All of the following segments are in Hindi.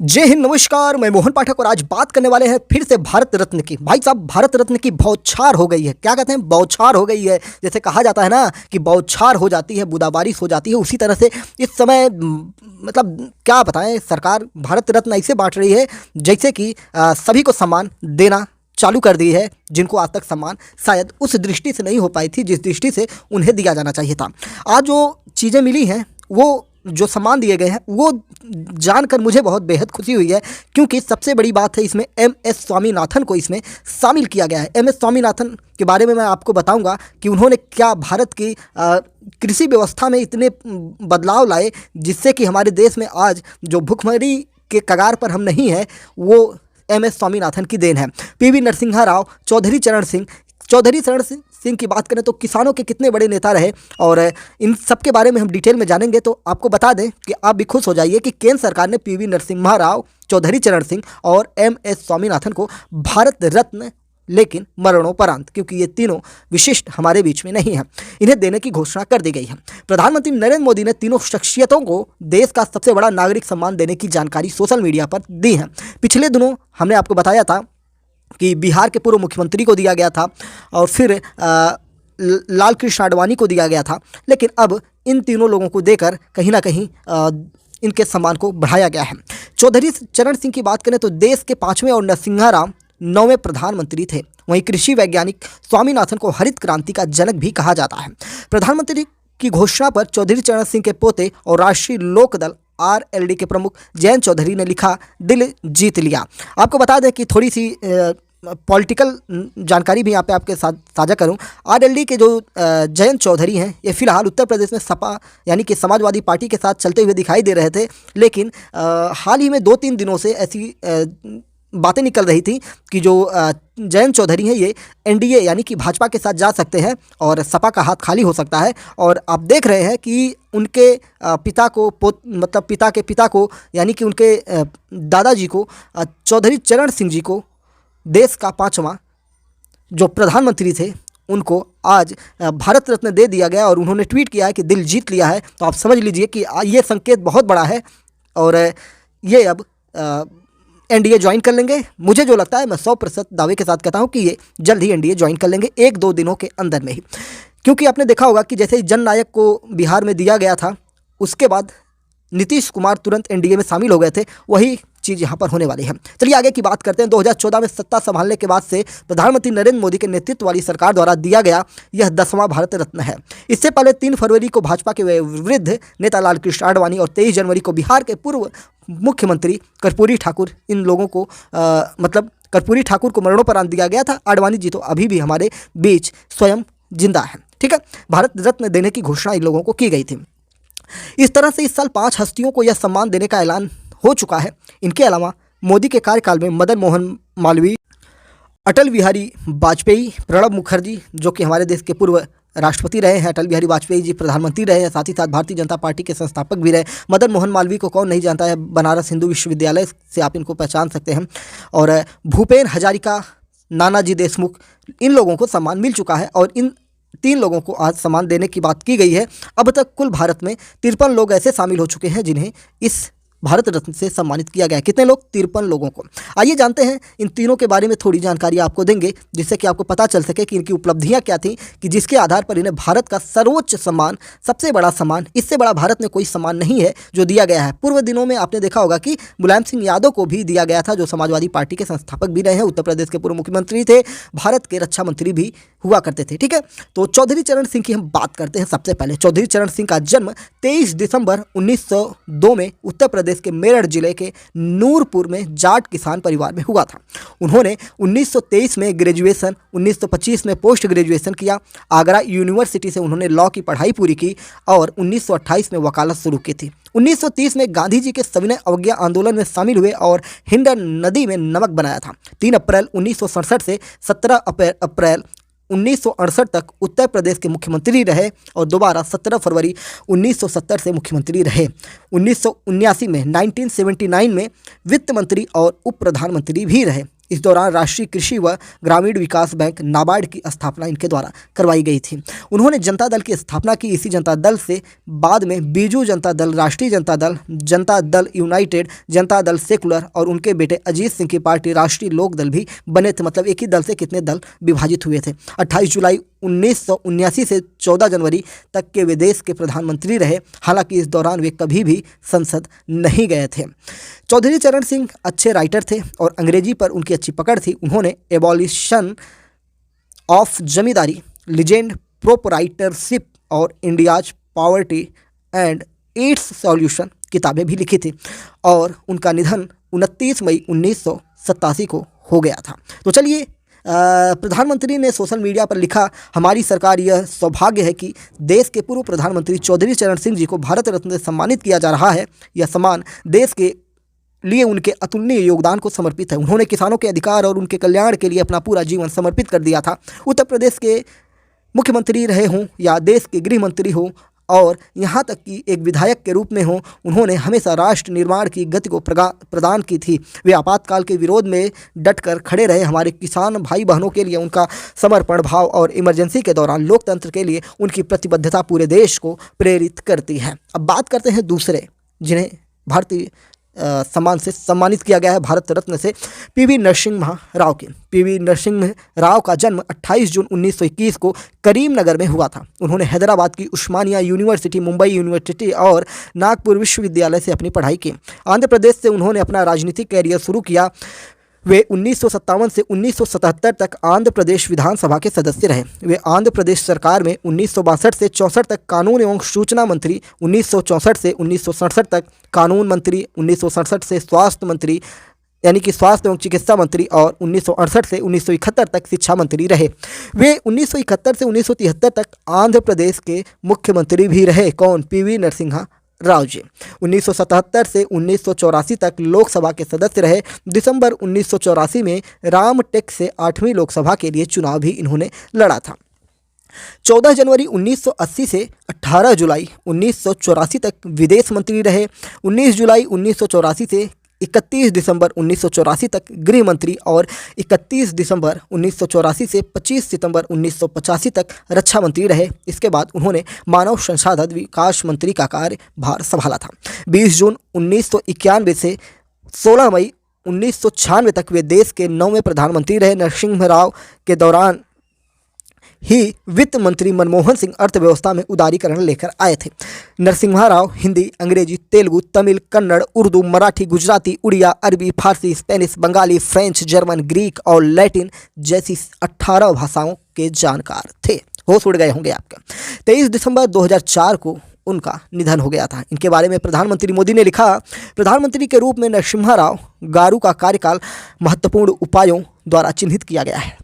जय हिंद, नमस्कार। मैं मोहन पाठक और आज बात करने वाले हैं फिर से भारत रत्न की। भाई साहब, भारत रत्न की बौछार हो गई है। क्या कहते हैं? बौछार हो गई है। जैसे कहा जाता है ना कि बौछार हो जाती है, बूंदाबारिश हो जाती है, उसी तरह से इस समय मतलब क्या बताएं, सरकार भारत रत्न ऐसे बांट रही है जैसे कि सभी को सम्मान देना चालू कर दी है, जिनको आज तक सम्मान शायद उस दृष्टि से नहीं हो पाई थी जिस दृष्टि से उन्हें दिया जाना चाहिए था। आज जो चीज़ें मिली हैं, वो जो सम्मान दिए गए हैं, वो जानकर मुझे बहुत बेहद खुशी हुई है, क्योंकि सबसे बड़ी बात है इसमें एम.एस. स्वामीनाथन को इसमें शामिल किया गया है। एम.एस. स्वामीनाथन के बारे में मैं आपको बताऊंगा कि उन्होंने क्या भारत की कृषि व्यवस्था में इतने बदलाव लाए जिससे कि हमारे देश में आज जो भुखमरी के कगार पर हम नहीं हैं, वो एम.एस. स्वामीनाथन की देन है। पी.वी. नरसिम्हा राव, चौधरी चरण सिंह की बात करें तो किसानों के कितने बड़े नेता रहे, और इन सब के बारे में हम डिटेल में जानेंगे। तो आपको बता दें कि आप भी खुश हो जाइए कि केंद्र सरकार ने पी.वी. नरसिम्हा राव, चौधरी चरण सिंह और एम.एस. स्वामीनाथन को भारत रत्न, लेकिन मरणोपरांत, क्योंकि ये तीनों विशिष्ट हमारे बीच में नहीं हैं, इन्हें देने की घोषणा कर दी गई है। प्रधानमंत्री नरेंद्र मोदी ने तीनों शख्सियतों को देश का सबसे बड़ा नागरिक सम्मान देने की जानकारी सोशल मीडिया पर दी है। पिछले दिनों हमने आपको बताया था कि बिहार के पूर्व मुख्यमंत्री को दिया गया था और फिर लाल कृष्ण आडवाणी को दिया गया था, लेकिन अब इन तीनों लोगों को देकर कहीं ना कहीं इनके सम्मान को बढ़ाया गया है। चौधरी चरण सिंह की बात करें तो देश के 5वें और नरसिम्हा राव 9वें प्रधानमंत्री थे। वहीं कृषि वैज्ञानिक स्वामीनाथन को हरित क्रांति का जनक भी कहा जाता है। प्रधानमंत्री की घोषणा पर चौधरी चरण सिंह के पोते और राष्ट्रीय लोकदल आरएलडी के प्रमुख जयंत चौधरी ने लिखा, दिल जीत लिया। आपको बता दें कि थोड़ी सी पॉलिटिकल जानकारी भी यहाँ पे आपके साथ साझा करूँ। आरएलडी के जो जयंत चौधरी हैं, ये फिलहाल उत्तर प्रदेश में सपा यानी कि समाजवादी पार्टी के साथ चलते हुए दिखाई दे रहे थे, लेकिन हाल ही में 2-3 दिनों से ऐसी बातें निकल रही थी कि जो जयंत चौधरी हैं, ये एनडीए यानी कि भाजपा के साथ जा सकते हैं और सपा का हाथ खाली हो सकता है। और आप देख रहे हैं कि उनके पिता के पिता को यानी कि उनके दादाजी को, चौधरी चरण सिंह जी को, देश का 5वां जो प्रधानमंत्री थे, उनको आज भारत रत्न दे दिया गया और उन्होंने ट्वीट किया है कि दिल जीत लिया है। तो आप समझ लीजिए कि ये संकेत बहुत बड़ा है और ये अब एनडीए ज्वाइन कर लेंगे। मुझे जो लगता है, मैं 100% दावे के साथ कहता हूं कि ये जल्द ही एनडीए ज्वाइन कर लेंगे, 1-2 दिनों के अंदर में ही। क्योंकि आपने देखा होगा कि जैसे ही जननायक को बिहार में दिया गया था, उसके बाद नीतीश कुमार तुरंत एनडीए में शामिल हो गए थे। वही चीज़ यहाँ पर होने वाली है। चलिए आगे की बात करते हैं। 2014 में सत्ता संभालने के बाद से प्रधानमंत्री नरेंद्र मोदी के नेतृत्व वाली सरकार द्वारा दिया गया यह 10वां भारत रत्न है। इससे पहले 3 फरवरी को भाजपा के वृद्ध नेता लाल कृष्ण आडवाणी और 23 जनवरी को बिहार के पूर्व मुख्यमंत्री कर्पूरी ठाकुर, इन लोगों को कर्पूरी ठाकुर को मरणोपरांत दिया गया था। आडवाणी जी तो अभी भी हमारे बीच स्वयं जिंदा है। ठीक है, भारत रत्न देने की घोषणा इन लोगों को की गई थी। इस तरह से इस साल 5 हस्तियों को यह सम्मान देने का ऐलान हो चुका है। इनके अलावा मोदी के कार्यकाल में मदन मोहन मालवीय, अटल बिहारी वाजपेयी, प्रणब मुखर्जी जो कि हमारे देश के पूर्व राष्ट्रपति रहे हैं, अटल बिहारी वाजपेयी जी प्रधानमंत्री रहे हैं, साथ ही साथ भारतीय जनता पार्टी के संस्थापक भी रहे। मदन मोहन मालवीय को कौन नहीं जानता है, बनारस हिंदू विश्वविद्यालय से आप इनको पहचान सकते हैं। और भूपेन हजारिका, नानाजी देशमुख, इन लोगों को सम्मान मिल चुका है और इन 3 लोगों को आज सम्मान देने की बात की गई है। अब तक कुल भारत में 53 लोग ऐसे शामिल हो चुके हैं जिन्हें इस भारत रत्न से सम्मानित किया गया है। कितने लोग? 53 लोगों को। आइए जानते हैं इन तीनों के बारे में, थोड़ी जानकारी आपको देंगे जिससे कि आपको पता चल सके कि इनकी उपलब्धियां क्या थी, कि जिसके आधार पर इन्हें भारत का सर्वोच्च सम्मान, सबसे बड़ा सम्मान, इससे बड़ा भारत में कोई सम्मान नहीं है जो दिया गया है। पूर्व दिनों में आपने देखा होगा कि मुलायम सिंह यादव को भी दिया गया था, जो समाजवादी पार्टी के संस्थापक भी रहे हैं, उत्तर प्रदेश के पूर्व मुख्यमंत्री थे, भारत के रक्षा मंत्री भी हुआ करते थे। ठीक है, तो चौधरी चरण सिंह की हम बात करते हैं। सबसे पहले चौधरी चरण सिंह का जन्म 23 दिसंबर 1902 में उत्तर प्रदेश के मेरठ जिले के नूरपुर में जाट किसान परिवार में हुआ था। उन्होंने 1923 में ग्रेजुएशन, 1925 में पोस्ट ग्रेजुएशन किया। आगरा यूनिवर्सिटी से उन्होंने लॉ की पढ़ाई पूरी की और 1928 में वकालत शुरू की थी। 1930 में गांधी जी के सविनय अवज्ञा आंदोलन में शामिल हुए और हिंडन नदी में नमक बनाया था। 3 अप्रैल 1967 से 17 अप्रैल 1968 तक उत्तर प्रदेश के मुख्यमंत्री रहे और दोबारा 17 फरवरी 1970 से मुख्यमंत्री रहे। 1979 में 1979 में वित्त मंत्री और उप प्रधानमंत्री भी रहे। इस दौरान राष्ट्रीय कृषि व ग्रामीण विकास बैंक नाबार्ड की स्थापना इनके द्वारा करवाई गई थी। उन्होंने जनता दल की स्थापना की। इसी जनता दल से बाद में बीजू जनता दल, राष्ट्रीय जनता दल यूनाइटेड, जनता दल सेकुलर और उनके बेटे अजीत सिंह की पार्टी राष्ट्रीय लोक दल भी बने थे। मतलब एक ही दल से कितने दल विभाजित हुए थे। 28 जुलाई 1979 से 14 जनवरी तक के वे देश के प्रधानमंत्री रहे। हालांकि इस दौरान वे कभी भी संसद नहीं गए थे। चौधरी चरण सिंह अच्छे राइटर थे और अंग्रेजी पर उनकी अच्छी पकड़ थी। उन्होंने abolition of zamindari, legend proprietorship और India's poverty and its solution किताबें भी लिखी थी और उनका निधन 29 मई 1987 को हो गया था। तो चलिए, प्रधानमंत्री ने सोशल मीडिया पर लिखा, हमारी सरकार यह सौभाग्य है कि देश के पूर्व प्रधानमंत्री चौधरी चरण सिंह जी को भारत रत्न से सम्मानित किया जा रहा है। यह सम्मान देश के लिए उनके अतुलनीय योगदान को समर्पित है। उन्होंने किसानों के अधिकार और उनके कल्याण के लिए अपना पूरा जीवन समर्पित कर दिया था। उत्तर प्रदेश के मुख्यमंत्री रहे हों या देश के गृह मंत्री हों और यहाँ तक कि एक विधायक के रूप में हों, उन्होंने हमेशा राष्ट्र निर्माण की गति को प्रदान की थी। वे आपातकाल के विरोध में डटकर खड़े रहे। हमारे किसान भाई बहनों के लिए उनका समर्पण भाव और इमरजेंसी के दौरान लोकतंत्र के लिए उनकी प्रतिबद्धता पूरे देश को प्रेरित करती है। अब बात करते हैं दूसरे जिन्हें भारतीय सम्मान से सम्मानित किया गया है, भारत रत्न से, पीवी नरसिम्हा राव की। पीवी नरसिम्हा राव का जन्म 28 जून 1921 को करीमनगर में हुआ था। उन्होंने हैदराबाद की उस्मानिया यूनिवर्सिटी, मुंबई यूनिवर्सिटी और नागपुर विश्वविद्यालय से अपनी पढ़ाई की। आंध्र प्रदेश से उन्होंने अपना राजनीतिक कैरियर शुरू किया। वे 1957 से 1977 तक आंध्र प्रदेश विधानसभा के सदस्य रहे। वे आंध्र प्रदेश सरकार में 1962 से 64 तक कानून एवं सूचना मंत्री, 1964 से 1967 तक कानून मंत्री, 1967 से स्वास्थ्य मंत्री यानी कि स्वास्थ्य एवं चिकित्सा मंत्री और 1968 से 1971 तक शिक्षा मंत्री रहे। वे 1971 से 1973 तक आंध्र प्रदेश के मुख्यमंत्री भी रहे। कौन? पीवी नरसिम्हा राव जी। 1977 से 1984 तक लोकसभा के सदस्य रहे। दिसंबर 1984 में रामटेक से 8वीं लोकसभा के लिए चुनाव भी इन्होंने लड़ा था। 14 जनवरी 1980 से 18 जुलाई 1984 तक विदेश मंत्री रहे। 19 जुलाई 1984 से 31 दिसंबर 1984 तक गृह मंत्री और 31 दिसंबर 1984 से 25 सितंबर 1985 तक रक्षा मंत्री रहे। इसके बाद उन्होंने मानव संसाधन विकास मंत्री का कार्यभार संभाला था। 20 जून 1991 से 16 मई 1996 तक वे देश के 9वें प्रधानमंत्री रहे। नरसिम्हा राव के दौरान ही वित्त मंत्री मनमोहन सिंह अर्थव्यवस्था में उदारीकरण लेकर आए थे। नरसिम्हा राव हिंदी, अंग्रेजी, तेलुगु, तमिल, कन्नड़, उर्दू, मराठी, गुजराती, उड़िया, अरबी, फारसी, Spanish, Bengali, French, German, Greek और लैटिन जैसी 18 भाषाओं के जानकार थे। होश उड़ गए होंगे आपका। 23 दिसंबर 2004 को उनका निधन हो गया था। इनके बारे में प्रधानमंत्री मोदी ने लिखा, प्रधानमंत्री के रूप में नरसिम्हा राव गारू का कार्यकाल महत्वपूर्ण उपायों द्वारा चिन्हित किया गया है,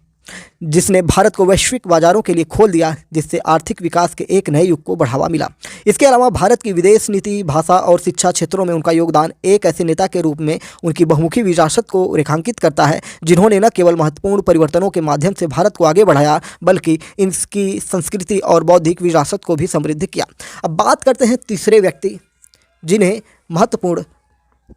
जिसने भारत को वैश्विक बाजारों के लिए खोल दिया, जिससे आर्थिक विकास के एक नए युग को बढ़ावा मिला। इसके अलावा भारत की विदेश नीति, भाषा और शिक्षा क्षेत्रों में उनका योगदान एक ऐसे नेता के रूप में उनकी बहुमुखी विरासत को रेखांकित करता है, जिन्होंने न केवल महत्वपूर्ण परिवर्तनों के माध्यम से भारत को आगे बढ़ाया, बल्कि इसकी संस्कृति और बौद्धिक विरासत को भी समृद्ध किया। अब बात करते हैं तीसरे व्यक्ति जिन्हें महत्वपूर्ण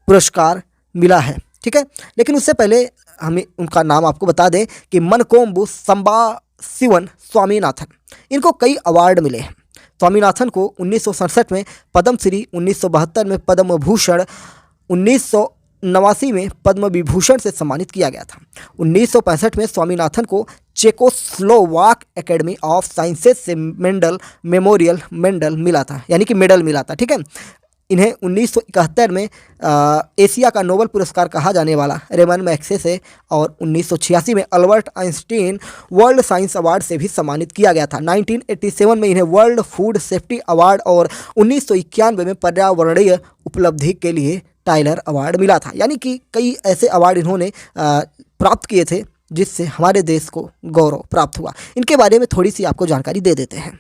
पुरस्कार मिला है, ठीक है। लेकिन उससे पहले हमें उनका नाम आपको बता दें कि मनकोम्बु संबाशिवन स्वामीनाथन। इनको कई अवार्ड मिले हैं। स्वामीनाथन को 1967 में पद्मश्री, 1972 में पद्म भूषण, 1989 में पद्म विभूषण से सम्मानित किया गया था। 1965 में स्वामीनाथन को चेकोस्लोवाक एकेडमी ऑफ साइंसेज से मेंडल मेमोरियल मेडल मिला था, यानी कि मेडल मिला था, ठीक है। इन्हें 1971 में एशिया का नोबेल पुरस्कार कहा जाने वाला रेमन मैग्सेसे और 1986 में Albert Einstein world science award से भी सम्मानित किया गया था। 1987 में इन्हें वर्ल्ड फूड सेफ्टी अवार्ड और 1991 में पर्यावरणीय उपलब्धि के लिए टाइलर अवार्ड मिला था। यानी कि कई ऐसे अवार्ड इन्होंने प्राप्त किए थे जिससे हमारे देश को गौरव प्राप्त हुआ। इनके बारे में थोड़ी सी आपको जानकारी दे देते हैं।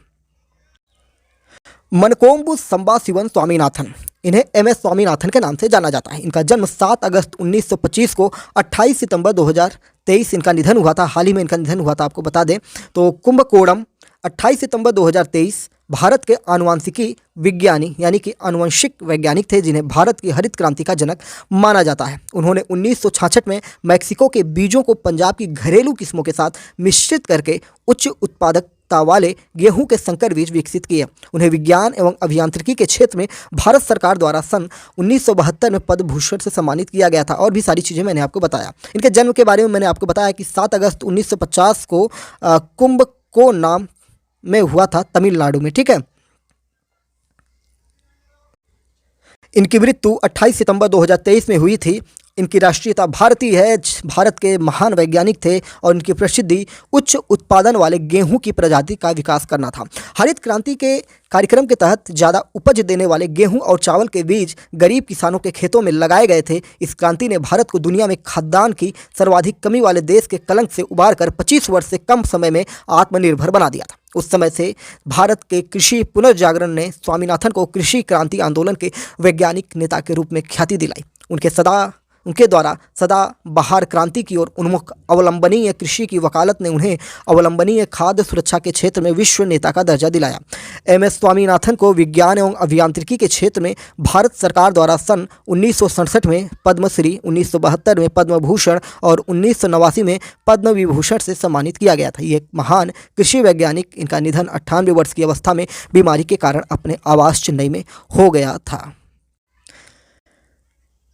मनकोम्बु संबाशिवन स्वामीनाथन, इन्हें MS स्वामीनाथन के नाम से जाना जाता है। इनका जन्म 7 अगस्त 1925 को, 28 सितंबर 2023 इनका निधन हुआ था। हाल ही में इनका निधन हुआ था, आपको बता दें। तो कुंभकोणम 28 सितंबर 2023, भारत के आनुवांशिकी विज्ञानी यानी कि आनुवंशिक वैज्ञानिक थे, जिन्हें भारत की हरित क्रांति का जनक माना जाता है। उन्होंने 1966 में मैक्सिको के बीजों को पंजाब की घरेलू किस्मों के साथ मिश्रित करके उच्च उत्पादकता वाले गेहूं के संकर बीज विकसित किए। उन्हें विज्ञान एवं अभियांत्रिकी के क्षेत्र में भारत सरकार द्वारा सन 1972 में पद्म भूषण से सम्मानित किया गया था। और भी सारी चीज़ें मैंने आपको बताया। इनके जन्म के बारे में मैंने आपको बताया कि 7 अगस्त 1950 को कुंभको नाम में हुआ था, तमिलनाडु में। ठीक है। इनकी मृत्यु 28 सितंबर 2023 में हुई थी। इनकी राष्ट्रीयता भारतीय है। भारत के महान वैज्ञानिक थे और इनकी प्रसिद्धि उच्च उत्पादन वाले गेहूं की प्रजाति का विकास करना था। हरित क्रांति के कार्यक्रम के तहत ज़्यादा उपज देने वाले गेहूं और चावल के बीज गरीब किसानों के खेतों में लगाए गए थे। इस क्रांति ने भारत को दुनिया में खाद्यान्न की सर्वाधिक कमी वाले देश के कलंक से उबार कर 25 वर्ष से कम समय में आत्मनिर्भर बना दिया था। उस समय से भारत के कृषि पुनर्जागरण ने स्वामीनाथन को कृषि क्रांति आंदोलन के वैज्ञानिक नेता के रूप में ख्याति दिलाई। उनके द्वारा सदा बाहर क्रांति की ओर उन्मुख अवलंबनीय कृषि की वकालत ने उन्हें अवलंबनीय खाद्य सुरक्षा के क्षेत्र में विश्व नेता का दर्जा दिलाया। एम.एस. स्वामीनाथन को विज्ञान एवं अभियांत्रिकी के क्षेत्र में भारत सरकार द्वारा सन 1967 में पद्मश्री, 1972 में पद्म भूषण और 1989 में पद्म विभूषण से सम्मानित किया गया था। ये एक महान कृषि वैज्ञानिक, इनका निधन 98 वर्ष की अवस्था में बीमारी के कारण अपने आवास चेन्नई में हो गया था।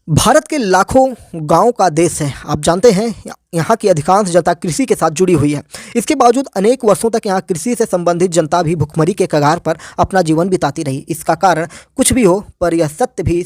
भारत के लाखों गांव का देश है। आप जानते हैं यहाँ की अधिकांश जनता कृषि के साथ जुड़ी हुई है। इसके बावजूद अनेक वर्षों तक यहाँ कृषि से संबंधित जनता भी भुखमरी के कगार पर अपना जीवन बिताती रही। इसका कारण कुछ भी हो, पर यह सत्य भी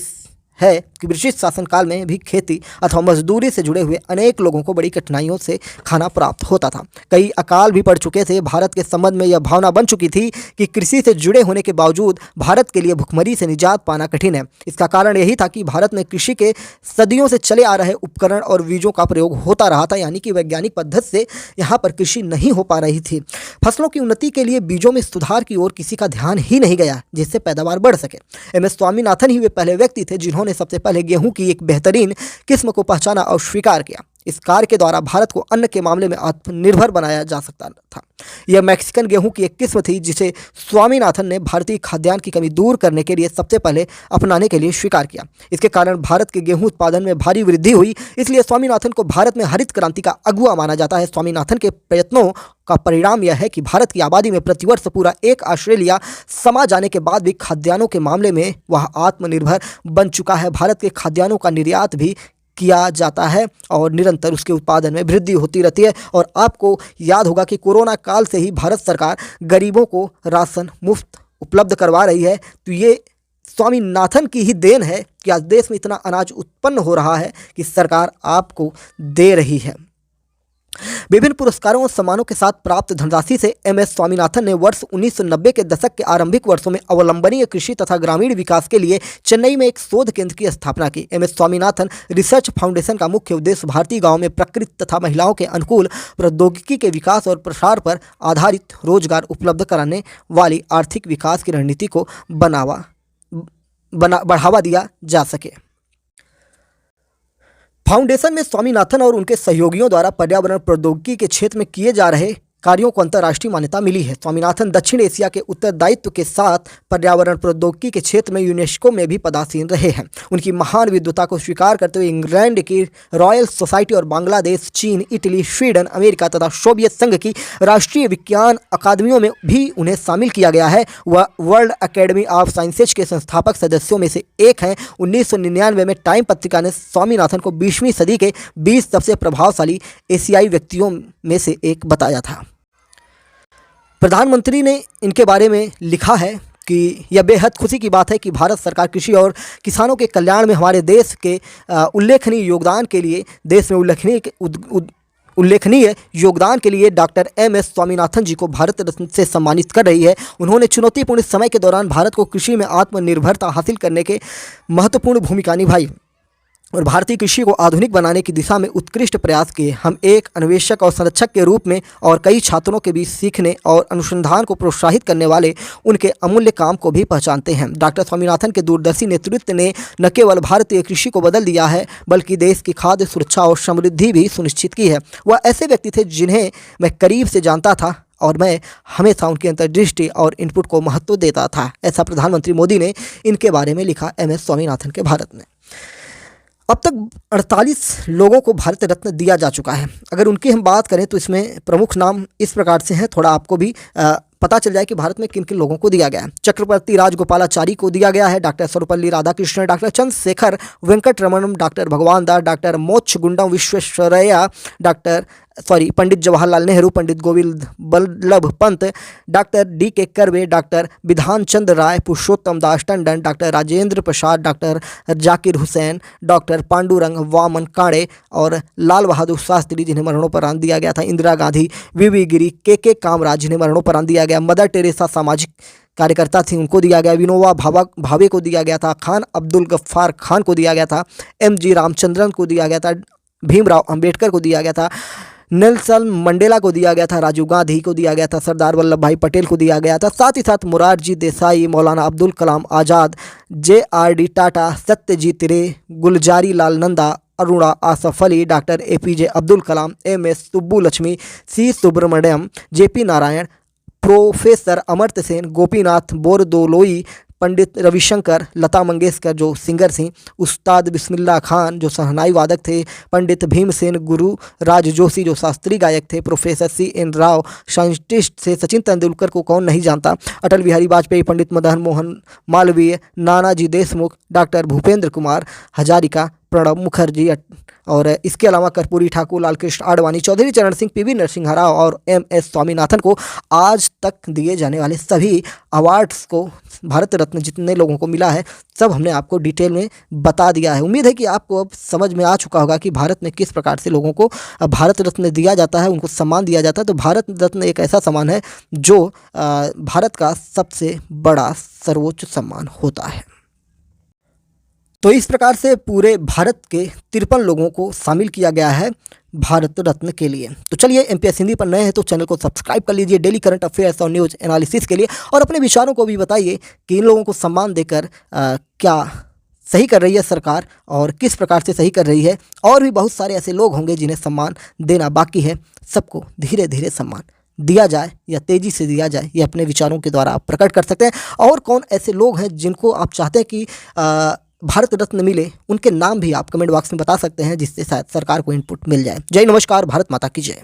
है कि ब्रिटिश शासनकाल में भी खेती अथवा मजदूरी से जुड़े हुए अनेक लोगों को बड़ी कठिनाइयों से खाना प्राप्त होता था। कई अकाल भी पड़ चुके थे। भारत के संबंध में यह भावना बन चुकी थी कि कृषि से जुड़े होने के बावजूद भारत के लिए भुखमरी से निजात पाना कठिन है। इसका कारण यही था कि भारत में कृषि के सदियों से चले आ रहे उपकरण और बीजों का प्रयोग होता रहा था, यानी कि वैज्ञानिक पद्धति से यहाँ पर कृषि नहीं हो पा रही थी। फसलों की उन्नति के लिए बीजों में सुधार की ओर किसी का ध्यान ही नहीं गया, जिससे पैदावार बढ़ सके। एम.एस. स्वामीनाथन ही वे पहले व्यक्ति थे जिन्होंने सबसे पहले गेहूं की एक बेहतरीन किस्म को पहचाना और स्वीकार किया। इस कार्य के द्वारा भारत को अन्न के मामले में आत्मनिर्भर बनाया जा सकता था। यह मैक्सिकन गेहूं की एक किस्म थी जिसे स्वामीनाथन ने भारतीय खाद्यान्न की कमी दूर करने के लिए सबसे पहले अपनाने के लिए स्वीकार किया। इसके कारण भारत के गेहूं उत्पादन में भारी वृद्धि हुई। इसलिए स्वामीनाथन को भारत में हरित क्रांति का अगुआ माना जाता है। स्वामीनाथन के प्रयत्नों का परिणाम यह है कि भारत की आबादी में प्रतिवर्ष पूरा एक ऑस्ट्रेलिया समा जाने के बाद भी खाद्यान्नों के मामले में वह आत्मनिर्भर बन चुका है। भारत के खाद्यान्नों का निर्यात भी किया जाता है और निरंतर उसके उत्पादन में वृद्धि होती रहती है। और आपको याद होगा कि कोरोना काल से ही भारत सरकार गरीबों को राशन मुफ्त उपलब्ध करवा रही है। तो ये स्वामीनाथन की ही देन है कि आज देश में इतना अनाज उत्पन्न हो रहा है कि सरकार आपको दे रही है। विभिन्न पुरस्कारों और सम्मानों के साथ प्राप्त धनराशि से एम.एस. स्वामीनाथन ने वर्ष 1990 के दशक के आरंभिक वर्षों में अवलंबनीय कृषि तथा ग्रामीण विकास के लिए चेन्नई में एक शोध केंद्र की स्थापना की। एम.एस. स्वामीनाथन रिसर्च फाउंडेशन का मुख्य उद्देश्य भारतीय गांव में प्रकृति तथा महिलाओं के अनुकूल प्रौद्योगिकी के विकास और प्रसार पर आधारित रोजगार उपलब्ध कराने वाली आर्थिक विकास की रणनीति को बढ़ावा दिया जा सके। फाउंडेशन में स्वामीनाथन और उनके सहयोगियों द्वारा पर्यावरण प्रौद्योगिकी के क्षेत्र में किए जा रहे कार्यों को अंतर्राष्ट्रीय मान्यता मिली है। स्वामीनाथन दक्षिण एशिया के उत्तरदायित्व के साथ पर्यावरण प्रौद्योगिकी के क्षेत्र में यूनेस्को में भी पदासीन रहे हैं। उनकी महान विद्वता को स्वीकार करते हुए इंग्लैंड की रॉयल सोसाइटी और बांग्लादेश, चीन, इटली, स्वीडन, अमेरिका तथा सोवियत संघ की राष्ट्रीय विज्ञान अकादमियों में भी उन्हें शामिल किया गया है। वह वर्ल्ड अकेडमी ऑफ साइंसेज के संस्थापक सदस्यों में से एक हैं। 1999 में टाइम पत्रिका ने स्वामीनाथन को 20वीं सदी के 20 सबसे प्रभावशाली एशियाई व्यक्तियों में से एक बताया था। प्रधानमंत्री ने इनके बारे में लिखा है कि यह बेहद खुशी की बात है कि भारत सरकार कृषि और किसानों के कल्याण में हमारे देश के उल्लेखनीय योगदान के लिए डॉक्टर एम.एस. स्वामीनाथन जी को भारत रत्न से सम्मानित कर रही है। उन्होंने चुनौतीपूर्ण समय के दौरान भारत को कृषि में आत्मनिर्भरता हासिल करने के महत्वपूर्ण भूमिका निभाई और भारतीय कृषि को आधुनिक बनाने की दिशा में उत्कृष्ट प्रयास किए। हम एक अन्वेषक और संरक्षक के रूप में और कई छात्रों के बीच सीखने और अनुसंधान को प्रोत्साहित करने वाले उनके अमूल्य काम को भी पहचानते हैं। डॉक्टर स्वामीनाथन के दूरदर्शी नेतृत्व ने न केवल भारतीय कृषि को बदल दिया है, बल्कि देश की खाद्य सुरक्षा और समृद्धि भी सुनिश्चित की है। वह ऐसे व्यक्ति थे जिन्हें मैं करीब से जानता था और मैं हमेशा उनकी अंतर्दृष्टि और इनपुट को महत्व देता था। ऐसा प्रधानमंत्री मोदी ने इनके बारे में लिखा MS स्वामीनाथन के भारत में। अब तक 48 लोगों को भारत रत्न दिया जा चुका है। अगर उनकी हम बात करें तो इसमें प्रमुख नाम इस प्रकार से हैं, थोड़ा आपको भी पता चल जाए कि भारत में किन किन लोगों को दिया गया है। चक्रवर्ती राजगोपालाचारी को दिया गया है, doctor Sarvepalli Radhakrishnan, doctor Chandrashekhar Venkataraman, doctor Bhagwan Das, doctor Mokshagundam Visvesvaraya, Pandit Jawaharlal Nehru, Pandit Govind Ballabh Pant, doctor DK Karve, doctor Bidhan Chandra Roy, Purushottam Das Tandon, doctor Rajendra Prasad, doctor Zakir Hussain, doctor Pandurang Vaman Kane और लाल बहादुर शास्त्री जिन्हें मरणोपरांत दिया गया था, इंदिरा गांधी, VV गिरी, KK कामराज जिन्हें मरणोपरांत दिया गया, मदर टेरेसा सामाजिक कार्यकर्ता थी उनको दिया गया, विनोबा भावे को दिया गया था, खान अब्दुल गफ्फार खान को दिया गया था, MG रामचंद्रन को दिया गया था, भीमराव अंबेडकर को दिया गया था, नेल्सन मंडेला को दिया गया था, राजीव गांधी को दिया गया था, सरदार वल्लभ भाई पटेल को दिया गया था, साथ ही साथ मोरारजी देसाई, मौलाना Abdul Kalam Azad, JRD Tata, Satyajit Ray, Gulzari Lal Nanda, Aruna Asaf Ali, doctor APJ Abdul Kalam, MS Subbulakshmi, C Subramaniam, JP Narayan, professor Amartya Sen, Gopinath Bordoloi, Pandit Ravishankar, Lata Mangeshkar जो सिंगर थी, उस्ताद बिस्मिल्लाह खान जो शहनाई वादक थे, पंडित भीमसेन, गुरु राज जोशी जो शास्त्रीय गायक थे, प्रोफेसर CN राव साइंटिस्ट से, सचिन तेंदुलकर को कौन नहीं जानता, अटल बिहारी वाजपेयी, पंडित मदन मोहन मालवीय, नानाजी देशमुख, डॉक्टर भूपेंद्र कुमार हजारिका, प्रणब मुखर्जी और इसके अलावा कर्पूरी ठाकुर, लालकृष्ण आडवाणी, चौधरी चरण सिंह, PV नरसिंह राव और MS स्वामीनाथन को आज तक दिए जाने वाले सभी अवार्ड्स को, भारत रत्न जितने लोगों को मिला है, सब हमने आपको डिटेल में बता दिया है। उम्मीद है कि आपको अब समझ में आ चुका होगा कि भारत में किस प्रकार से लोगों को भारत रत्न दिया जाता है, उनको सम्मान दिया जाता है। तो भारत रत्न एक ऐसा सम्मान है जो भारत का सबसे बड़ा सर्वोच्च सम्मान होता है। तो इस प्रकार से पूरे भारत के 53 लोगों को शामिल किया गया है भारत रत्न के लिए। तो चलिए, MPS हिंदी पर नए हैं तो चैनल को सब्सक्राइब कर लीजिए डेली करंट अफेयर्स और न्यूज़ एनालिसिस के लिए, और अपने विचारों को भी बताइए कि इन लोगों को सम्मान देकर क्या सही कर रही है सरकार और किस प्रकार से सही कर रही है। और भी बहुत सारे ऐसे लोग होंगे जिन्हें सम्मान देना बाकी है। सबको धीरे धीरे सम्मान दिया जाए या तेज़ी से दिया जाए, ये अपने विचारों के द्वारा आप प्रकट कर सकते हैं। और कौन ऐसे लोग हैं जिनको आप चाहते हैं कि भारत रत्न मिले, उनके नाम भी आप कमेंट बॉक्स में बता सकते हैं, जिससे शायद सरकार को इनपुट मिल जाए। जय नमस्कार, भारत माता की जय।